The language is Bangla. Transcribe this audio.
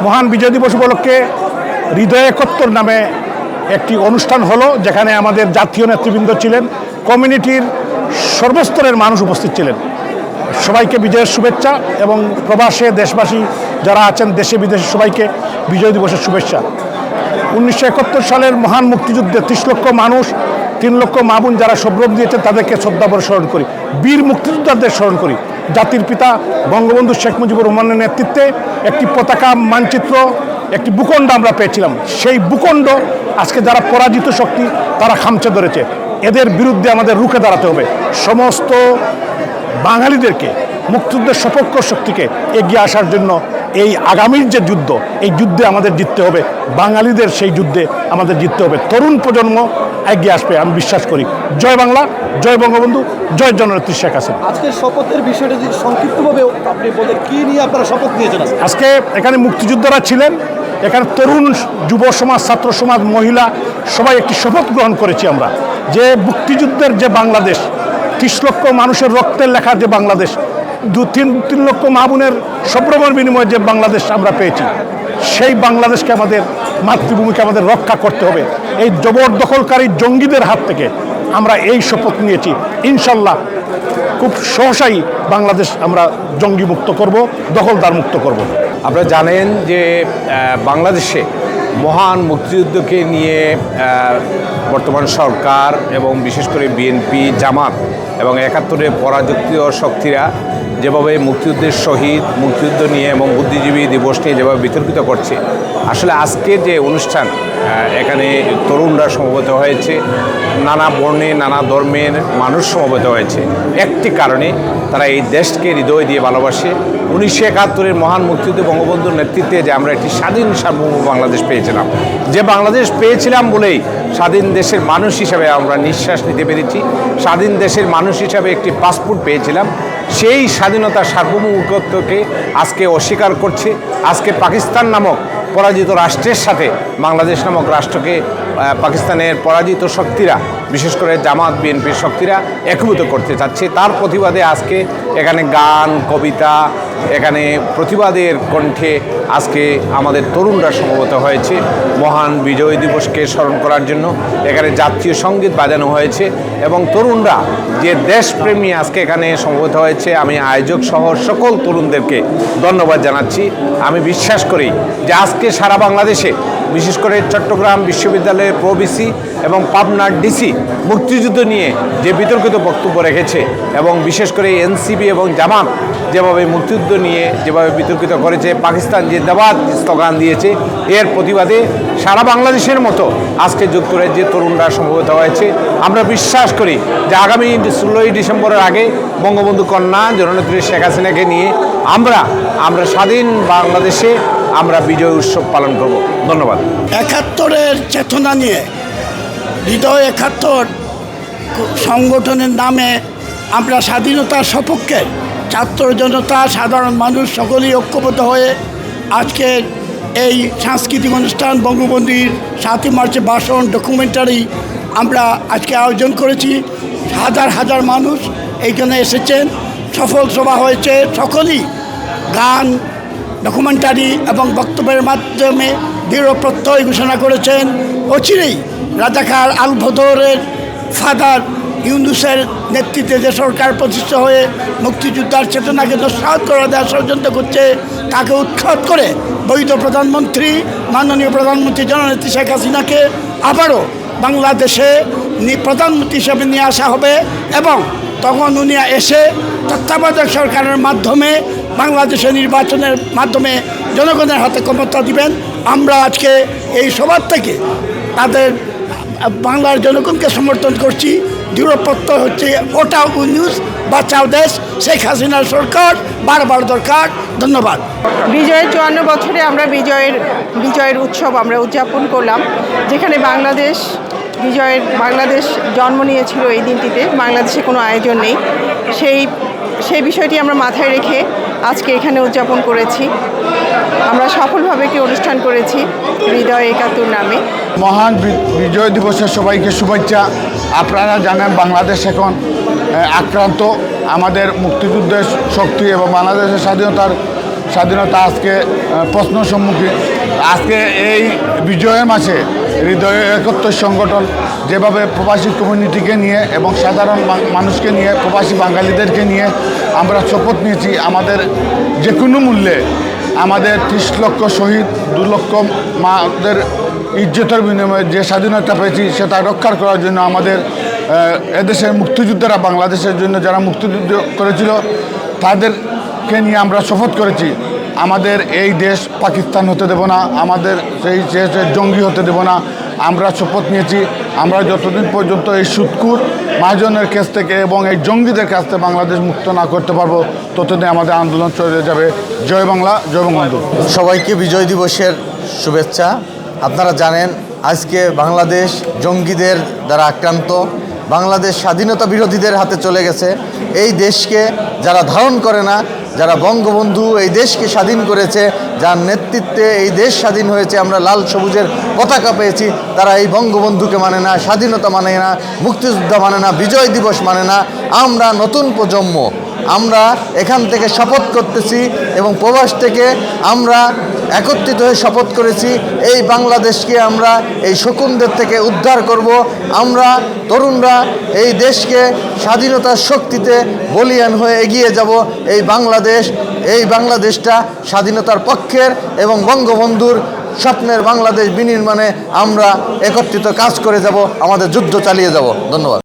মহান বিজয় দিবস উপলক্ষে হৃদয় একাত্তর নামে একটি অনুষ্ঠান হলো, যেখানে আমাদের জাতীয় নেতৃবৃন্দ ছিলেন, কমিউনিটির সর্বস্তরের মানুষ উপস্থিত ছিলেন। সবাইকে বিজয়ের শুভেচ্ছা এবং প্রবাসে দেশবাসী যারা আছেন দেশে বিদেশে সবাইকে বিজয় দিবসের শুভেচ্ছা। 1971 সালের মহান মুক্তিযুদ্ধে 30 লক্ষ মানুষ, 3 লক্ষ মা বোন যারা সব্রম দিয়েছেন তাদেরকে শ্রদ্ধাভরে স্মরণ করি। বীর মুক্তিযোদ্ধাদের স্মরণ করি। জাতির পিতা বঙ্গবন্ধু শেখ মুজিবুর রহমানের নেতৃত্বে একটি পতাকা, মানচিত্র, একটি ভূখণ্ড আমরা পেয়েছিলাম। সেই ভূখণ্ড আজকে যারা পরাজিত শক্তি তারা খামচে ধরেছে। এদের বিরুদ্ধে আমাদের রুখে দাঁড়াতে হবে। সমস্ত বাঙালিদেরকে, মুক্তিযুদ্ধের সপক্ষ শক্তিকে এগিয়ে আসার জন্য এই আগামীর যে যুদ্ধ, এই যুদ্ধে আমাদের জিততে হবে। বাঙালিদের সেই যুদ্ধে আমাদের জিততে হবে। তরুণ প্রজন্ম এগিয়ে আসবে আমি বিশ্বাস করি। জয় বাংলা, জয় বঙ্গবন্ধু, জয় জননেত্রী শেখ হাসিনা। আজকে শপথের বিষয়টা যদি সংক্ষিপ্তভাবে আপনি বলেন, কি নিয়ে আপনারা শপথ নিয়েছেন? আজকে এখানে মুক্তিযোদ্ধারা ছিলেন, এখানে তরুণ, যুব সমাজ, ছাত্র সমাজ, মহিলা সবাই একটি শপথ গ্রহণ করেছি আমরা, যে মুক্তিযুদ্ধের যে বাংলাদেশ, 30 লক্ষ মানুষের রক্তের লেখা যে বাংলাদেশ, 2-3 লক্ষ মা বোনের সভ্রমের বিনিময়ে যে বাংলাদেশ আমরা পেয়েছি, সেই বাংলাদেশকে আমাদের, মাতৃভূমিকে আমাদের রক্ষা করতে হবে। এই জবরদখলকারী জঙ্গিদের হাত থেকে আমরা এই শপথ নিয়েছি। ইনশাল্লাহ খুব সহসাই বাংলাদেশ আমরা জঙ্গি মুক্ত করব, দখলদার মুক্ত করব। আপনারা জানেন যে বাংলাদেশে মহান মুক্তিযুদ্ধকে নিয়ে বর্তমান সরকার এবং বিশেষ করে বিএনপি, জামাত এবং 71-এর পরাজিত শক্তিরা যেভাবে মুক্তিযুদ্ধের শহীদ, মুক্তিযুদ্ধ নিয়ে এবং বুদ্ধিজীবী দিবস নিয়ে যেভাবে বিতর্কিত করছে, আসলে আজকের যে অনুষ্ঠান, এখানে তরুণরা সমবেত হয়েছে, নানা বর্ণে নানা ধর্মের মানুষ সমবেত হয়েছে একটি কারণে, তারা এই দেশকে হৃদয় দিয়ে ভালোবাসে। 1971-এর মহান মুক্তিযুদ্ধ বঙ্গবন্ধুর নেতৃত্বে যে আমরা একটি স্বাধীন সার্বভৌম বাংলাদেশ পেয়েছিলাম, যে বাংলাদেশ পেয়েছিলাম বলেই স্বাধীন দেশের মানুষ হিসাবে আমরা নিঃশ্বাস নিতে পেরেছি, স্বাধীন দেশের মানুষ হিসাবে একটি পাসপোর্ট পেয়েছিলাম। সেই স্বাধীনতা সার্বভৌমত্বকে আজকে অস্বীকার করছে। আজকে পাকিস্তান নামক পরাজিত রাষ্ট্রের সাথে বাংলাদেশ নামক রাষ্ট্রকে পাকিস্তানের পরাজিত শক্তিরা, বিশেষ করে জামাত, বিএনপির শক্তিরা একীভূত করতে চাচ্ছে। তার প্রতিবাদে আজকে এখানে গান, কবিতা, এখানে প্রতিবাদের কণ্ঠে আজকে আমাদের তরুণরা সমবেত হয়েছে মহান বিজয় দিবসকে স্মরণ করার জন্য। এখানে জাতীয় সঙ্গীত বাজানো হয়েছে এবং তরুণরা যে দেশপ্রেমী আজকে এখানে সমবেত হয়েছে, আমি আয়োজক সহ সকল তরুণদেরকে ধন্যবাদ জানাচ্ছি। আমি বিশ্বাস করি যে আজকে সারা বাংলাদেশে, বিশেষ করে চট্টগ্রাম বিশ্ববিদ্যালয়ের প্রভিসি এবং পাবনার ডিসি মুক্তিযুদ্ধ নিয়ে যে বিতর্কিত বক্তব্য রেখেছে এবং বিশেষ করে এনসিপি এবং জামাত যেভাবে মুক্তিযুদ্ধ নিয়ে যেভাবে বিতর্কিত করেছে, পাকিস্তান যে দাবাত স্লোগান দিয়েছে, এর প্রতিবাদে সারা বাংলাদেশের মতো আজকে যুক্তরাজ্যের তরুণরা সমবেত হয়েছে। আমরা বিশ্বাস করি যে আগামী 16ই ডিসেম্বরের আগে বঙ্গবন্ধু কন্যা জননেত্রী শেখ হাসিনাকে নিয়ে আমরা স্বাধীন বাংলাদেশে আমরা বিজয় উৎসব পালন করব। ধন্যবাদ। 71-এর চেতনা নিয়ে হৃদয় 71 সংগঠনের নামে আমরা স্বাধীনতার সপক্ষে ছাত্র জনতা, সাধারণ মানুষ সকলেই ঐক্যবদ্ধ হয়ে আজকের এই সাংস্কৃতিক অনুষ্ঠান, বঙ্গবন্ধুর 7ই মার্চে ভাষণ, ডকুমেন্টারি আমরা আজকে আয়োজন করেছি। হাজার হাজার মানুষ এইখানে এসেছেন, সফল সভা হয়েছে। সকলেই গান, ডকুমেন্টারি এবং বক্তব্যের মাধ্যমে দৃঢ় প্রত্যয় ঘোষণা করেছেন অচিরেই রাজাকার আল বদরের ফাদার ইউনূসের নেতৃত্বে যে সরকার প্রতিষ্ঠা হয়ে মুক্তিযোদ্ধার চেতনাকে নস্যাৎ করে দেওয়ার ষড়যন্ত্র করছে, তাকে উৎখাত করে বৈধ প্রধানমন্ত্রী, মাননীয় প্রধানমন্ত্রী জননেত্রী শেখ হাসিনাকে আবারও বাংলাদেশে প্রধানমন্ত্রী হিসেবে নিয়ে আসা হবে এবং তখন উনি এসে তত্ত্বাবধায়ক সরকারের মাধ্যমে বাংলাদেশের নির্বাচনের মাধ্যমে জনগণের হাতে ক্ষমতা দিবেন। আমরা আজকে এই সবার থেকে তাদের বাংলার জনগণকে সমর্থন করছি। দৃঢ় প্রত্যয় হচ্ছে ওটাও নিউজ, বাঁচাও দেশ, শেখ হাসিনার সরকার বারবার দরকার। ধন্যবাদ। বিজয়ের 54 বছরে আমরা বিজয়ের উৎসব আমরা উদযাপন করলাম, যেখানে বাংলাদেশ জন্ম নিয়েছিল এই দিনটিতে। বাংলাদেশে কোনো আয়োজন নেই, সেই বিষয়টি আমরা মাথায় রেখে আজকে এখানে উদযাপন করেছি। আমরা সফলভাবে একটি অনুষ্ঠান করেছি হৃদয় 71 নামে। মহান বিজয় দিবসের সবাইকে শুভেচ্ছা। আপনারা জানেন বাংলাদেশ এখন আক্রান্ত। আমাদের মুক্তিযুদ্ধের শক্তি এবং বাংলাদেশের স্বাধীনতার স্বাধীনতা আজকে প্রশ্ন সম্মুখীন। আজকে এই বিজয়ের মাসে হৃদয় একাত্তর সংগঠন যেভাবে প্রবাসী কমিউনিটিকে নিয়ে এবং সাধারণ মানুষকে নিয়ে, প্রবাসী বাঙালিদেরকে নিয়ে আমরা শপথ নিয়েছি আমাদের যে কোনো মূল্যে আমাদের 30 লক্ষ শহীদ, 2 লক্ষ মাদের ইজ্জতের বিনিময়ে যে স্বাধীনতা পেয়েছি সেটা রক্ষা করার জন্য আমাদের এদেশের মুক্তিযোদ্ধারা, বাংলাদেশের জন্য যারা মুক্তিযুদ্ধ করেছিল তাদেরকে নিয়ে আমরা শপথ করেছি আমাদের এই দেশ পাকিস্তান হতে দেব না, আমাদের সেই দেশের জঙ্গি হতে দেব না। আমরা শপথ নিয়েছি আমরা যতদিন পর্যন্ত এই সুৎকুর মহাজনের কাছ থেকে এবং এই জঙ্গিদের কাছ থেকে বাংলাদেশ মুক্ত না করতে পারবো ততদিন আমাদের আন্দোলন চলে যাবে। জয় বাংলা, জয় বঙ্গবন্ধু। সবাইকে বিজয় দিবসের শুভেচ্ছা। আপনারা জানেন আজকে বাংলাদেশ জঙ্গিদের দ্বারা আক্রান্ত, বাংলাদেশ স্বাধীনতা বিরোধীদের হাতে চলে গেছে। এই দেশকে যারা ধারণ করে না, যারা বঙ্গবন্ধু এই দেশকে স্বাধীন করেছে, যার নেতৃত্বে এই দেশ স্বাধীন হয়েছে, আমরা লাল সবুজের পতাকা পেয়েছি, তারা এই বঙ্গবন্ধুকে মানে না, স্বাধীনতা মানে না, মুক্তিযুদ্ধ মানে না, বিজয় দিবস মানে না। আমরা নতুন প্রজন্ম, আমরা এখান থেকে শপথ করতেছি এবং প্রবাস থেকে আমরা একত্রিত হয়ে শপথ করেছি এই বাংলাদেশকে আমরা এই শকুনদের থেকে উদ্ধার করব। আমরা তরুণরা এই দেশকে স্বাধীনতার শক্তিতে বলিয়ান হয়ে এগিয়ে যাব। এই বাংলাদেশটা স্বাধীনতার পক্ষের এবং বঙ্গবন্ধুর স্বপ্নের বাংলাদেশ বিনির্মাণে আমরা একত্রিত কাজ করে যাব, আমাদের যুদ্ধ চালিয়ে যাব। ধন্যবাদ।